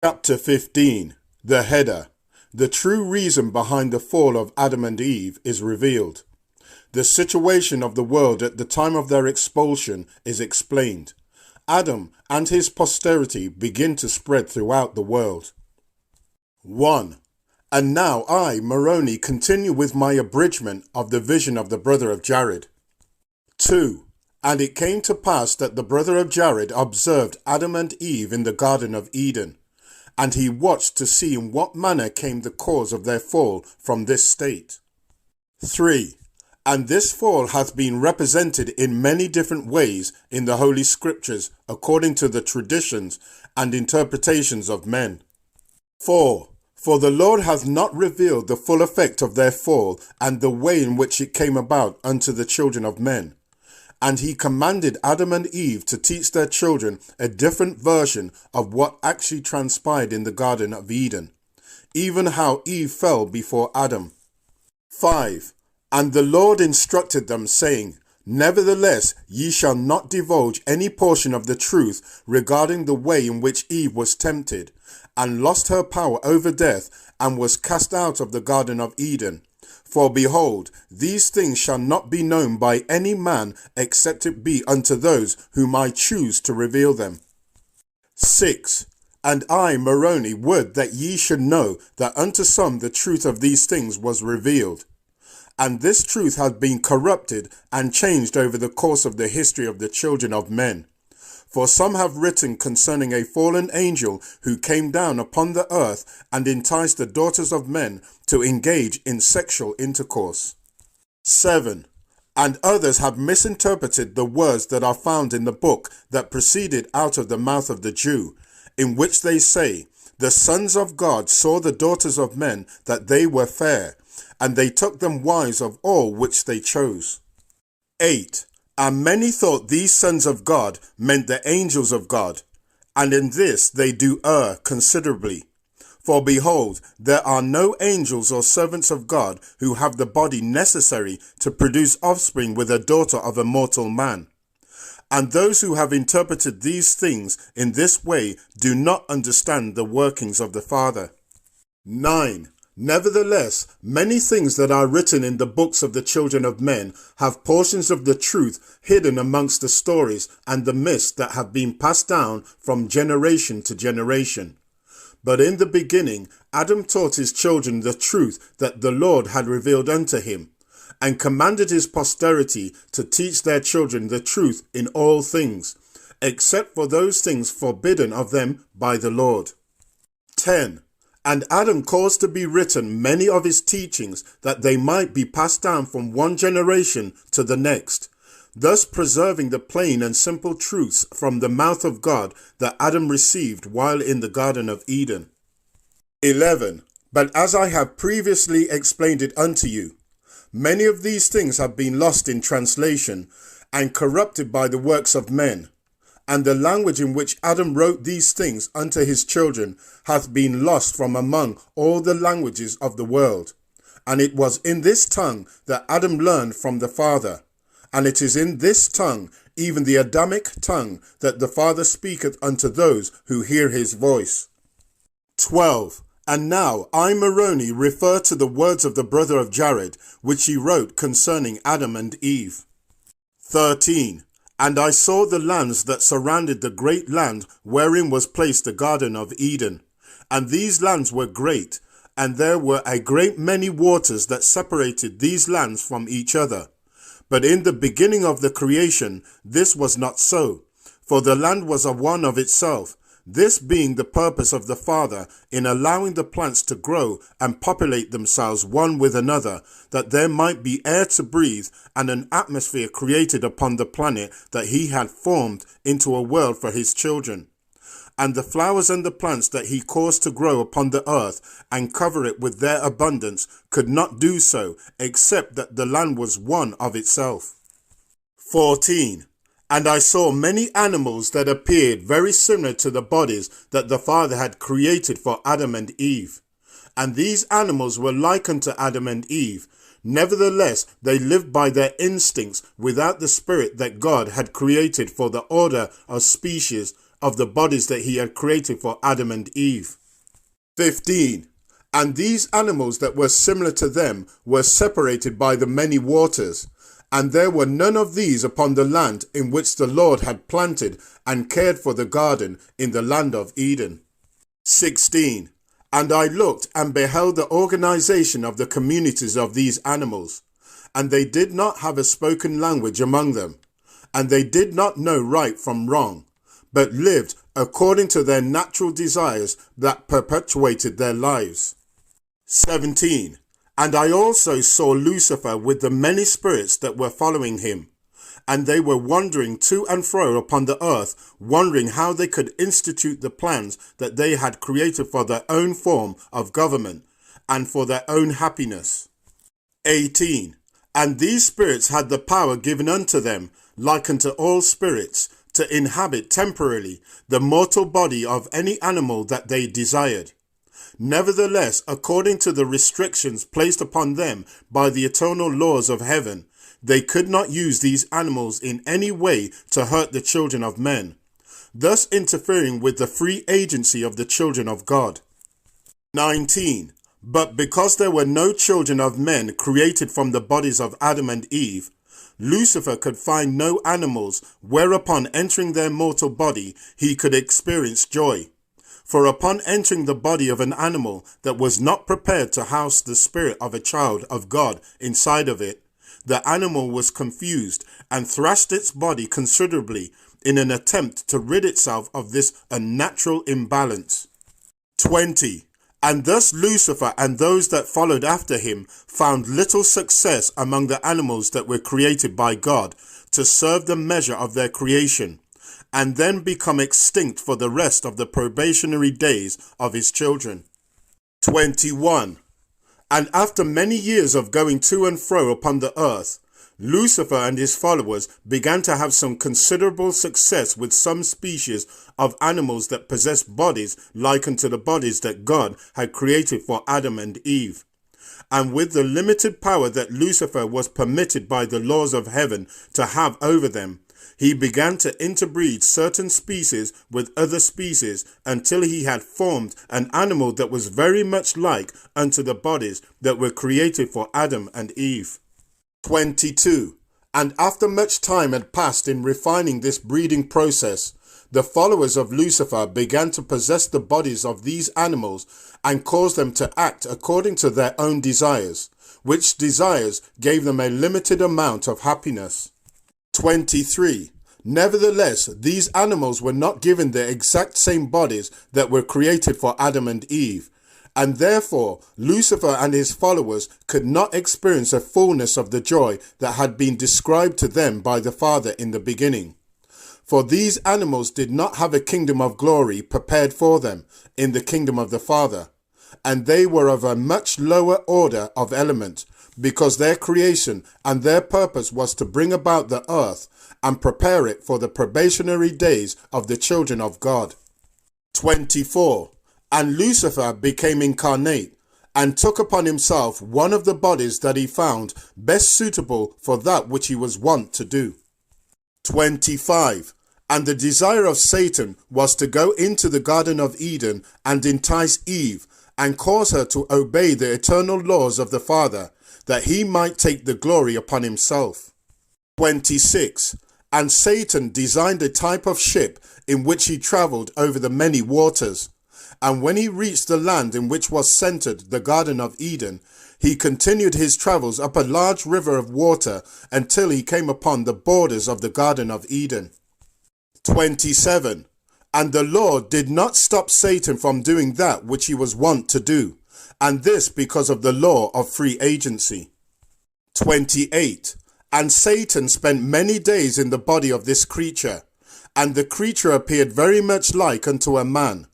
Chapter 15. The header. The true reason behind the fall of Adam and Eve is revealed. The situation of the world at the time of their expulsion is explained. Adam and his posterity begin to spread throughout the world. 1. And now I, Moroni, continue with my abridgment of the vision of the brother of Jared. 2. And it came to pass that the brother of Jared observed Adam and Eve in the Garden of Eden. And he watched to see in what manner came the cause of their fall from this state. 3. And this fall hath been represented in many different ways in the Holy Scriptures, according to the traditions and interpretations of men. 4. For the Lord hath not revealed the full effect of their fall and the way in which it came about unto the children of men. And he commanded Adam and Eve to teach their children a different version of what actually transpired in the Garden of Eden, even how Eve fell before Adam. 5. And the Lord instructed them, saying, Nevertheless, ye shall not divulge any portion of the truth regarding the way in which Eve was tempted, and lost her power over death, and was cast out of the Garden of Eden. For behold, these things shall not be known by any man, except it be unto those whom I choose to reveal them. 6. And I, Moroni, would that ye should know that unto some the truth of these things was revealed. And this truth hath been corrupted and changed over the course of the history of the children of men. For some have written concerning a fallen angel who came down upon the earth and enticed the daughters of men to engage in sexual intercourse. 7. And others have misinterpreted the words that are found in the book that proceeded out of the mouth of the Jew, in which they say, The sons of God saw the daughters of men that they were fair, and they took them wives of all which they chose. 8. And many thought these sons of God meant the angels of God, and in this they do err considerably. For behold, there are no angels or servants of God who have the body necessary to produce offspring with a daughter of a mortal man. And those who have interpreted these things in this way do not understand the workings of the Father. 9. Nevertheless, many things that are written in the books of the children of men have portions of the truth hidden amongst the stories and the myths that have been passed down from generation to generation. But in the beginning, Adam taught his children the truth that the Lord had revealed unto him, and commanded his posterity to teach their children the truth in all things, except for those things forbidden of them by the Lord. 10. And Adam caused to be written many of his teachings, that they might be passed down from one generation to the next, thus preserving the plain and simple truths from the mouth of God that Adam received while in the Garden of Eden. 11. But as I have previously explained it unto you, many of these things have been lost in translation, and corrupted by the works of men. And the language in which Adam wrote these things unto his children hath been lost from among all the languages of the world. And it was in this tongue that Adam learned from the Father. And it is in this tongue, even the Adamic tongue, that the Father speaketh unto those who hear his voice. 12. And now I, Moroni, refer to the words of the brother of Jared, which he wrote concerning Adam and Eve. 13. And I saw the lands that surrounded the great land wherein was placed the Garden of Eden. And these lands were great, and there were a great many waters that separated these lands from each other. But in the beginning of the creation, this was not so, for the land was a one of itself, this being the purpose of the Father in allowing the plants to grow and populate themselves one with another, that there might be air to breathe and an atmosphere created upon the planet that he had formed into a world for his children. And the flowers and the plants that he caused to grow upon the earth and cover it with their abundance could not do so, except that the land was one of itself. 14. And I saw many animals that appeared very similar to the bodies that the Father had created for Adam and Eve. And these animals were like unto Adam and Eve. Nevertheless, they lived by their instincts without the spirit that God had created for the order of species of the bodies that he had created for Adam and Eve. 15. And these animals that were similar to them were separated by the many waters, and there were none of these upon the land in which the Lord had planted and cared for the garden in the land of Eden. 16. And I looked and beheld the organization of the communities of these animals, and they did not have a spoken language among them, and they did not know right from wrong, but lived according to their natural desires that perpetuated their lives. 17. And I also saw Lucifer with the many spirits that were following him, and they were wandering to and fro upon the earth, wondering how they could institute the plans that they had created for their own form of government and for their own happiness. 18. And these spirits had the power given unto them, like unto all spirits, to inhabit temporarily the mortal body of any animal that they desired. Nevertheless, according to the restrictions placed upon them by the eternal laws of heaven, they could not use these animals in any way to hurt the children of men, thus interfering with the free agency of the children of God. 19. But because there were no children of men created from the bodies of Adam and Eve, Lucifer could find no animals whereupon entering their mortal body he could experience joy. For upon entering the body of an animal that was not prepared to house the spirit of a child of God inside of it, the animal was confused and thrashed its body considerably in an attempt to rid itself of this unnatural imbalance. 20. And thus Lucifer and those that followed after him found little success among the animals that were created by God to serve the measure of their creation, and then become extinct for the rest of the probationary days of his children. 21. And after many years of going to and fro upon the earth, Lucifer and his followers began to have some considerable success with some species of animals that possessed bodies like unto the bodies that God had created for Adam and Eve. And with the limited power that Lucifer was permitted by the laws of heaven to have over them, he began to interbreed certain species with other species until he had formed an animal that was very much like unto the bodies that were created for Adam and Eve. 22. And after much time had passed in refining this breeding process, the followers of Lucifer began to possess the bodies of these animals and cause them to act according to their own desires, which desires gave them a limited amount of happiness. 23. Nevertheless, these animals were not given the exact same bodies that were created for Adam and Eve, and therefore Lucifer and his followers could not experience a fullness of the joy that had been described to them by the Father in the beginning. For these animals did not have a kingdom of glory prepared for them in the kingdom of the Father, and they were of a much lower order of element, because their creation and their purpose was to bring about the earth and prepare it for the probationary days of the children of God. 24. And Lucifer became incarnate, and took upon himself one of the bodies that he found best suitable for that which he was wont to do. 25. And the desire of Satan was to go into the Garden of Eden and entice Eve, and cause her to obey the eternal laws of the Father, that he might take the glory upon himself. 26. And Satan designed a type of ship in which he travelled over the many waters. And when he reached the land in which was centered the Garden of Eden, he continued his travels up a large river of water until he came upon the borders of the Garden of Eden. 27. And the Lord did not stop Satan from doing that which he was wont to do, and this because of the law of free agency. 28. And Satan spent many days in the body of this creature, and the creature appeared very much like unto a man.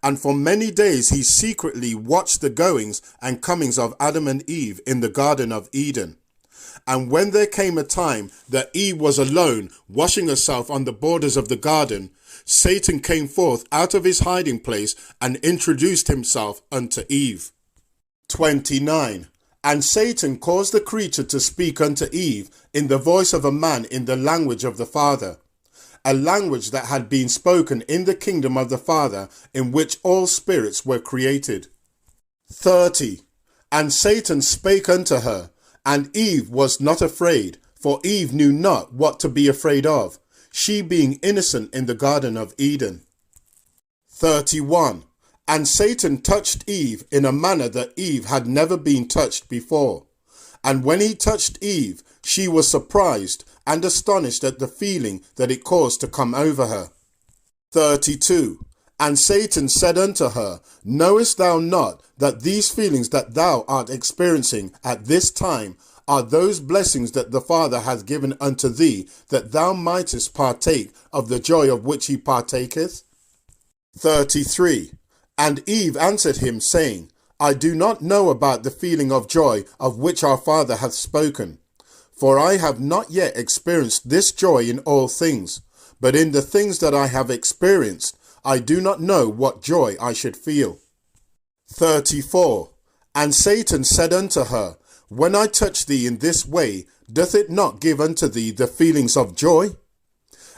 And for many days he secretly watched the goings and comings of Adam and Eve in the Garden of Eden. And when there came a time that Eve was alone, washing herself on the borders of the garden, Satan came forth out of his hiding place and introduced himself unto Eve. 29. And Satan caused the creature to speak unto Eve in the voice of a man in the language of the Father. a language that had been spoken in the kingdom of the Father, in which all spirits were created. 30. And Satan spake unto her, and Eve was not afraid, for Eve knew not what to be afraid of, she being innocent in the garden of Eden. 31. And Satan touched Eve in a manner that Eve had never been touched before. And when he touched Eve, she was surprised and astonished at the feeling that it caused to come over her. 32. And Satan said unto her, Knowest thou not that these feelings that thou art experiencing at this time are those blessings that the Father hath given unto thee, that thou mightest partake of the joy of which he partaketh? 33. And Eve answered him, saying, I do not know about the feeling of joy of which our Father hath spoken, for I have not yet experienced this joy in all things, but in the things that I have experienced, I do not know what joy I should feel. 34. And Satan said unto her, When I touch thee in this way, doth it not give unto thee the feelings of joy?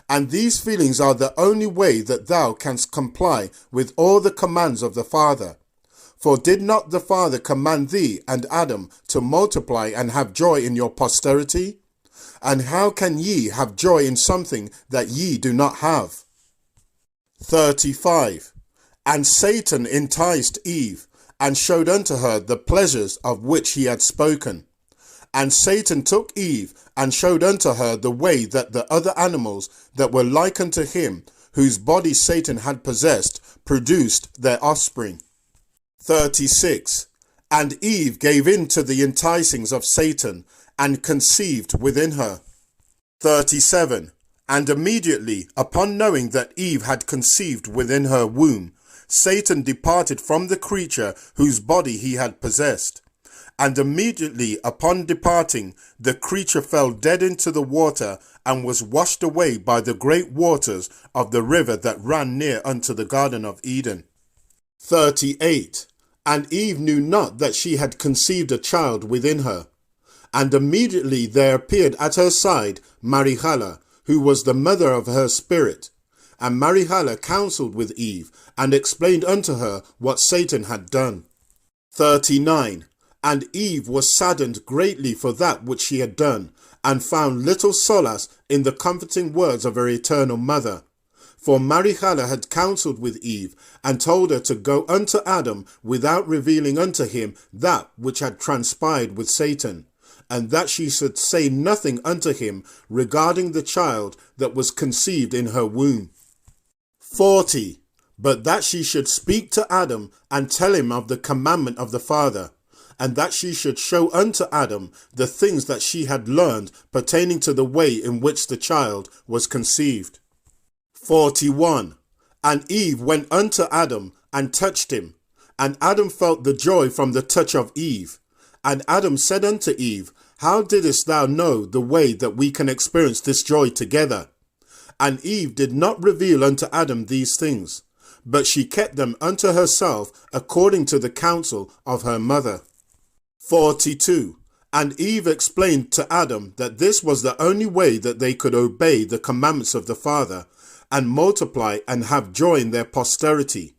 And these feelings are the only way that thou canst comply with all the commands of the Father. For did not the Father command thee and Adam to multiply and have joy in your posterity? And how can ye have joy in something that ye do not have? 35. And Satan enticed Eve, and showed unto her the pleasures of which he had spoken. And Satan took Eve, and showed unto her the way that the other animals that were like unto him, whose body Satan had possessed, produced their offspring. 36. And Eve gave in to the enticings of Satan, and conceived within her. 37. And immediately, upon knowing that Eve had conceived within her womb, Satan departed from the creature whose body he had possessed. And immediately upon departing, the creature fell dead into the water, and was washed away by the great waters of the river that ran near unto the garden of Eden. 38. And Eve knew not that she had conceived a child within her. And immediately there appeared at her side Marihala, who was the mother of her spirit. And Marihala counselled with Eve, and explained unto her what Satan had done. 39. And Eve was saddened greatly for that which she had done, and found little solace in the comforting words of her eternal mother. For Marihala had counselled with Eve, and told her to go unto Adam without revealing unto him that which had transpired with Satan, and that she should say nothing unto him regarding the child that was conceived in her womb. 40. But that she should speak to Adam, and tell him of the commandment of the Father, and that she should show unto Adam the things that she had learned pertaining to the way in which the child was conceived. 41. And Eve went unto Adam, and touched him, and Adam felt the joy from the touch of Eve. And Adam said unto Eve, How didst thou know the way that we can experience this joy together? And Eve did not reveal unto Adam these things, but she kept them unto herself according to the counsel of her mother. 42. And Eve explained to Adam that this was the only way that they could obey the commandments of the Father, and multiply and have joy in their posterity.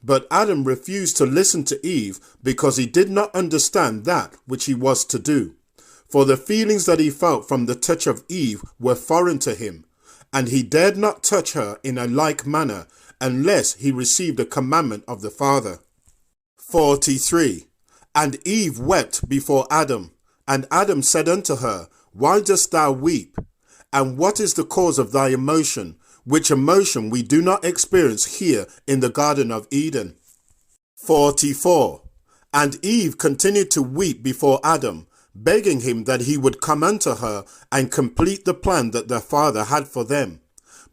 But Adam refused to listen to Eve, because he did not understand that which he was to do. For the feelings that he felt from the touch of Eve were foreign to him, and he dared not touch her in a like manner, unless he received a commandment of the Father. 43. And Eve wept before Adam, and Adam said unto her, Why dost thou weep? And what is the cause of thy emotion, which emotion we do not experience here in the Garden of Eden? 44. And Eve continued to weep before Adam, begging him that he would come unto her and complete the plan that their father had for them.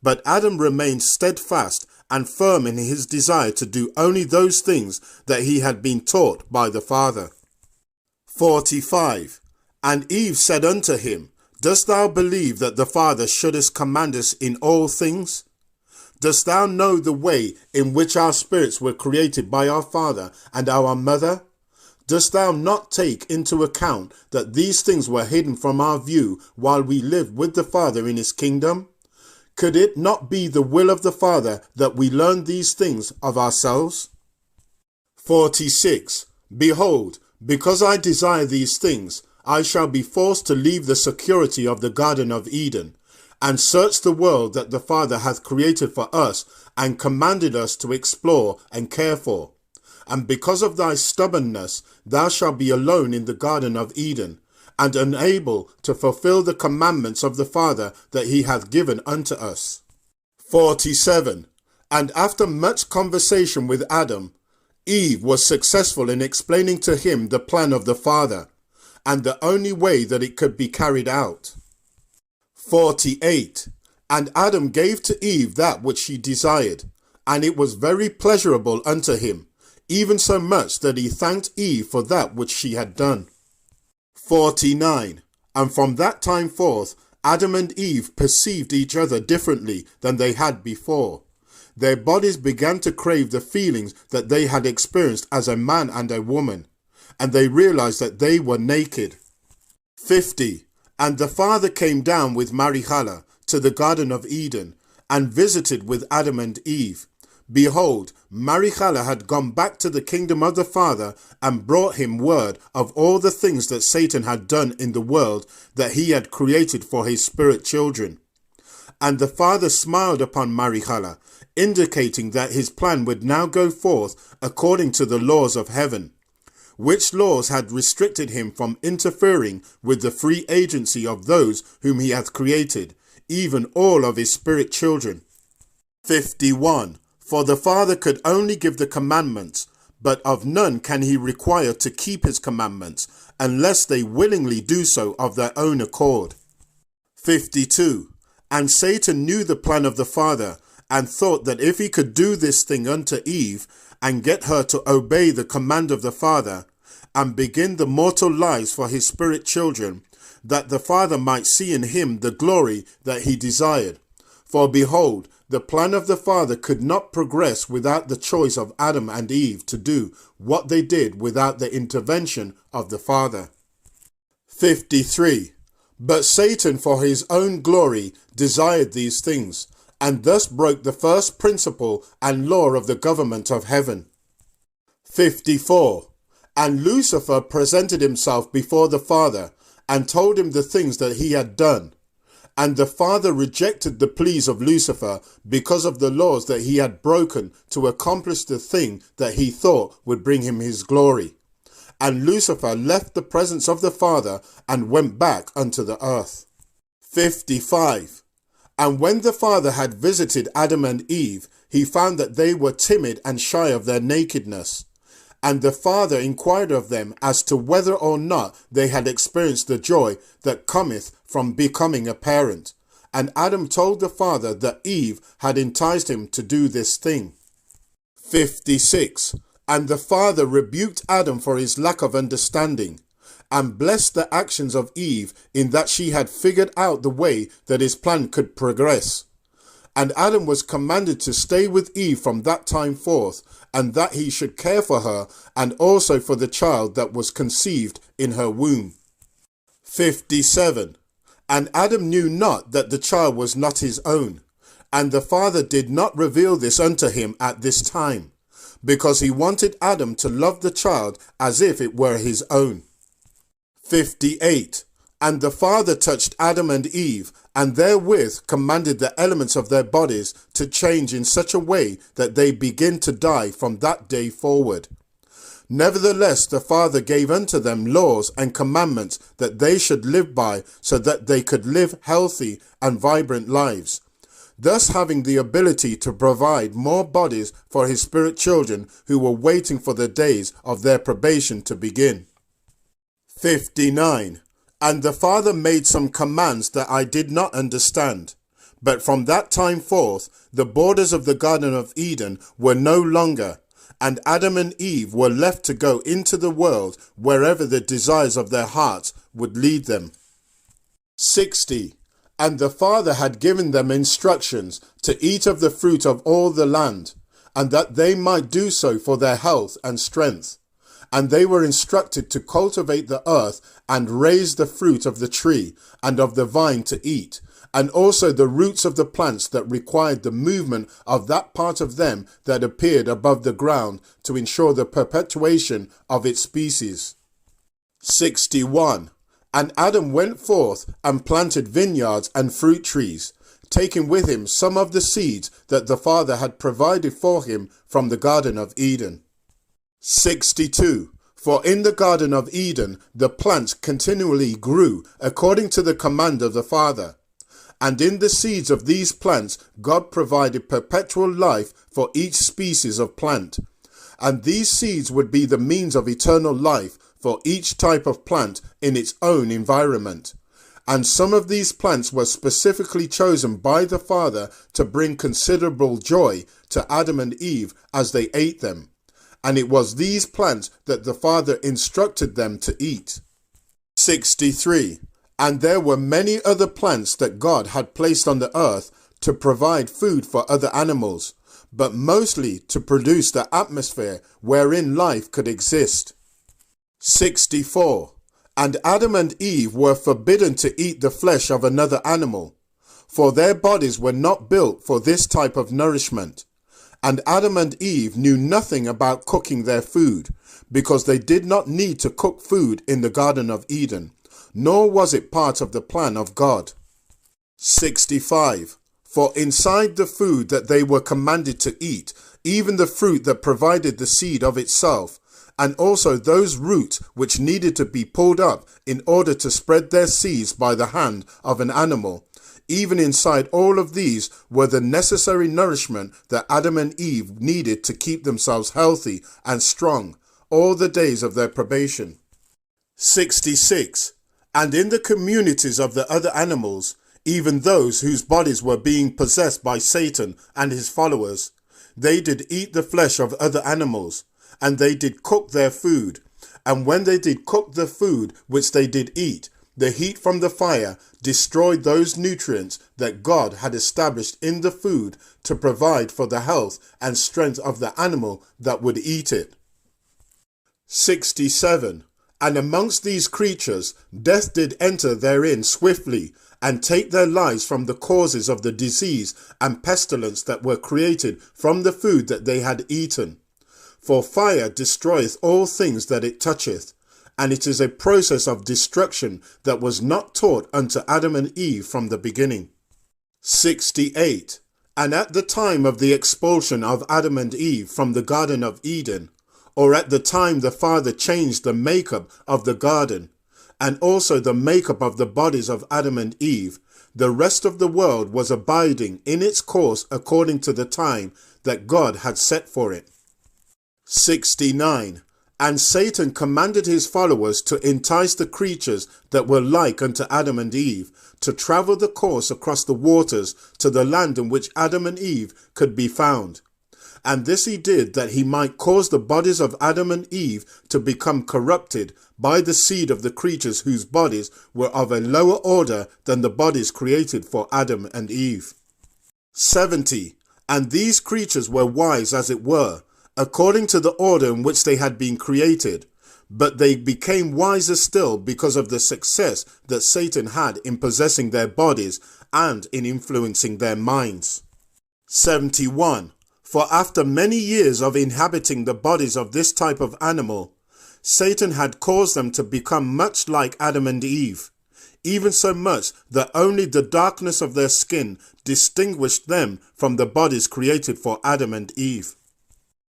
But Adam remained steadfast and firm in his desire to do only those things that he had been taught by the Father. 45. And Eve said unto him, Dost thou believe that the Father shouldest command us in all things? Dost thou know the way in which our spirits were created by our Father and our Mother? Dost thou not take into account that these things were hidden from our view while we lived with the Father in his kingdom? Could it not be the will of the Father that we learn these things of ourselves? 46. Behold, because I desire these things, I shall be forced to leave the security of the Garden of Eden, and search the world that the Father hath created for us, and commanded us to explore and care for. And because of thy stubbornness, thou shalt be alone in the Garden of Eden, and unable to fulfill the commandments of the Father that he hath given unto us. 47. And after much conversation with Adam, Eve was successful in explaining to him the plan of the Father, and the only way that it could be carried out. 48. And Adam gave to Eve that which she desired, and it was very pleasurable unto him, even so much that he thanked Eve for that which she had done. 49. And from that time forth, Adam and Eve perceived each other differently than they had before. Their bodies began to crave the feelings that they had experienced as a man and a woman, and they realized that they were naked. 50. And the Father came down with Marihala to the Garden of Eden, and visited with Adam and Eve. Behold, Marihala had gone back to the kingdom of the Father, and brought him word of all the things that Satan had done in the world that he had created for his spirit children. And the Father smiled upon Marihala, indicating that his plan would now go forth according to the laws of heaven, which laws had restricted him from interfering with the free agency of those whom he hath created, even all of his spirit children. 51. For the Father could only give the commandments, but of none can he require to keep his commandments, unless they willingly do so of their own accord. 52. And Satan knew the plan of the Father, and thought that if he could do this thing unto Eve, and get her to obey the command of the Father, and begin the mortal lives for his spirit children, that the Father might see in him the glory that he desired. For behold, the plan of the Father could not progress without the choice of Adam and Eve to do what they did without the intervention of the Father. 53. But Satan for his own glory desired these things, and thus broke the first principle and law of the government of heaven. 54. And Lucifer presented himself before the Father, and told him the things that he had done. And the Father rejected the pleas of Lucifer because of the laws that he had broken to accomplish the thing that he thought would bring him his glory. And Lucifer left the presence of the Father and went back unto the earth. 55. And when the Father had visited Adam and Eve, he found that they were timid and shy of their nakedness. And the Father inquired of them as to whether or not they had experienced the joy that cometh from becoming a parent. And Adam told the Father that Eve had enticed him to do this thing. 56. And the Father rebuked Adam for his lack of understanding, and blessed the actions of Eve in that she had figured out the way that his plan could progress. And Adam was commanded to stay with Eve from that time forth, and that he should care for her, and also for the child that was conceived in her womb. 57. And Adam knew not that the child was not his own, and the Father did not reveal this unto him at this time, because he wanted Adam to love the child as if it were his own. 58. And the Father touched Adam and Eve, and therewith commanded the elements of their bodies to change in such a way that they begin to die from that day forward. Nevertheless, the Father gave unto them laws and commandments that they should live by, so that they could live healthy and vibrant lives, thus having the ability to provide more bodies for his spirit children who were waiting for the days of their probation to begin. 59. And the Father made some commands that I did not understand. But from that time forth, the borders of the Garden of Eden were no longer, and Adam and Eve were left to go into the world wherever the desires of their hearts would lead them. 60. And the Father had given them instructions to eat of the fruit of all the land, and that they might do so for their health and strength. And they were instructed to cultivate the earth and raise the fruit of the tree and of the vine to eat, and also the roots of the plants that required the movement of that part of them that appeared above the ground to ensure the perpetuation of its species. 61. And Adam went forth and planted vineyards and fruit trees, taking with him some of the seeds that the Father had provided for him from the Garden of Eden. 62. For in the Garden of Eden the plants continually grew according to the command of the Father. And in the seeds of these plants God provided perpetual life for each species of plant. And these seeds would be the means of eternal life for each type of plant in its own environment. And some of these plants were specifically chosen by the Father to bring considerable joy to Adam and Eve as they ate them. And it was these plants that the Father instructed them to eat. 63. And there were many other plants that God had placed on the earth to provide food for other animals, but mostly to produce the atmosphere wherein life could exist. 64. And Adam and Eve were forbidden to eat the flesh of another animal, for their bodies were not built for this type of nourishment. And Adam and Eve knew nothing about cooking their food, because they did not need to cook food in the Garden of Eden, nor was it part of the plan of God. 65. For inside the food that they were commanded to eat, even the fruit that provided the seed of itself, and also those roots which needed to be pulled up in order to spread their seeds by the hand of an animal, even inside all of these were the necessary nourishment that Adam and Eve needed to keep themselves healthy and strong all the days of their probation. 66. And in the communities of the other animals, even those whose bodies were being possessed by Satan and his followers, they did eat the flesh of other animals, and they did cook their food. And when they did cook the food which they did eat, the heat from the fire destroyed those nutrients that God had established in the food to provide for the health and strength of the animal that would eat it. 67. And amongst these creatures death did enter therein swiftly, and take their lives from the causes of the disease and pestilence that were created from the food that they had eaten. For fire destroyeth all things that it toucheth, and it is a process of destruction that was not taught unto Adam and Eve from the beginning. 68. And at the time of the expulsion of Adam and Eve from the Garden of Eden, or at the time the Father changed the makeup of the garden, and also the makeup of the bodies of Adam and Eve, the rest of the world was abiding in its course according to the time that God had set for it. 69. And Satan commanded his followers to entice the creatures that were like unto Adam and Eve, to travel the course across the waters to the land in which Adam and Eve could be found. And this he did that he might cause the bodies of Adam and Eve to become corrupted by the seed of the creatures whose bodies were of a lower order than the bodies created for Adam and Eve. 70. And these creatures were wise as it were, according to the order in which they had been created, but they became wiser still because of the success that Satan had in possessing their bodies and in influencing their minds. 71. For after many years of inhabiting the bodies of this type of animal, Satan had caused them to become much like Adam and Eve, even so much that only the darkness of their skin distinguished them from the bodies created for Adam and Eve.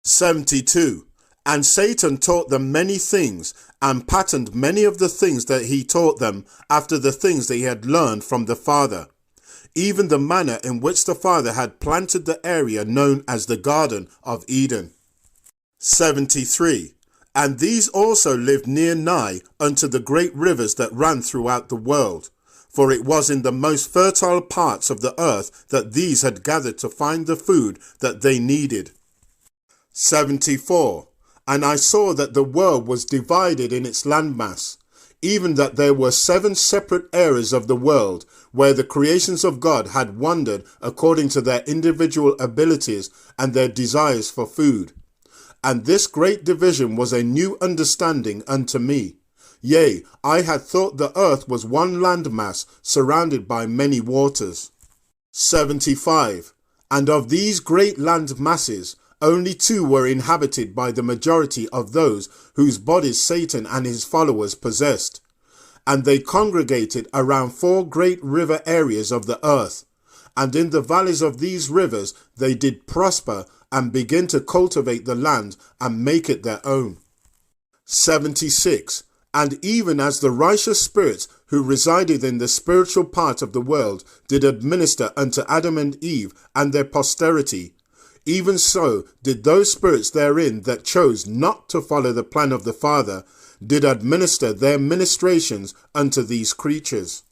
72. And Satan taught them many things, and patterned many of the things that he taught them after the things that he had learned from the Father, even the manner in which the Father had planted the area known as the Garden of Eden. 73. And these also lived near nigh unto the great rivers that ran throughout the world, for it was in the most fertile parts of the earth that these had gathered to find the food that they needed. 74. And I saw that the world was divided in its landmass, even that there were 7 separate areas of the world where the creations of God had wandered according to their individual abilities and their desires for food. And this great division was a new understanding unto me, Yea, I had thought the earth was one landmass surrounded by many waters. 75. And of these great land masses, only 2 were inhabited by the majority of those whose bodies Satan and his followers possessed. And they congregated around 4 great river areas of the earth. And in the valleys of these rivers they did prosper and begin to cultivate the land and make it their own. 76. And even as the righteous spirits who resided in the spiritual part of the world did administer unto Adam and Eve and their posterity, even so did those spirits therein that chose not to follow the plan of the Father did administer their ministrations unto these creatures.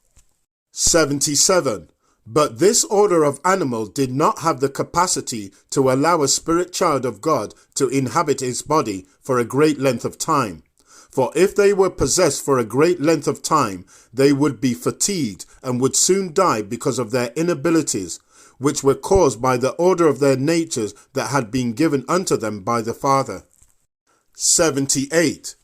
77. But this order of animal did not have the capacity to allow a spirit child of God to inhabit his body for a great length of time. For if they were possessed for a great length of time, they would be fatigued and would soon die because of their inabilities, which were caused by the order of their natures that had been given unto them by the Father. 78.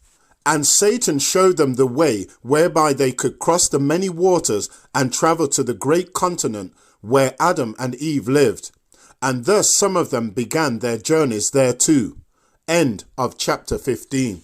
And Satan showed them the way whereby they could cross the many waters and travel to the great continent where Adam and Eve lived. And thus some of them began their journeys thereto. End of chapter 15.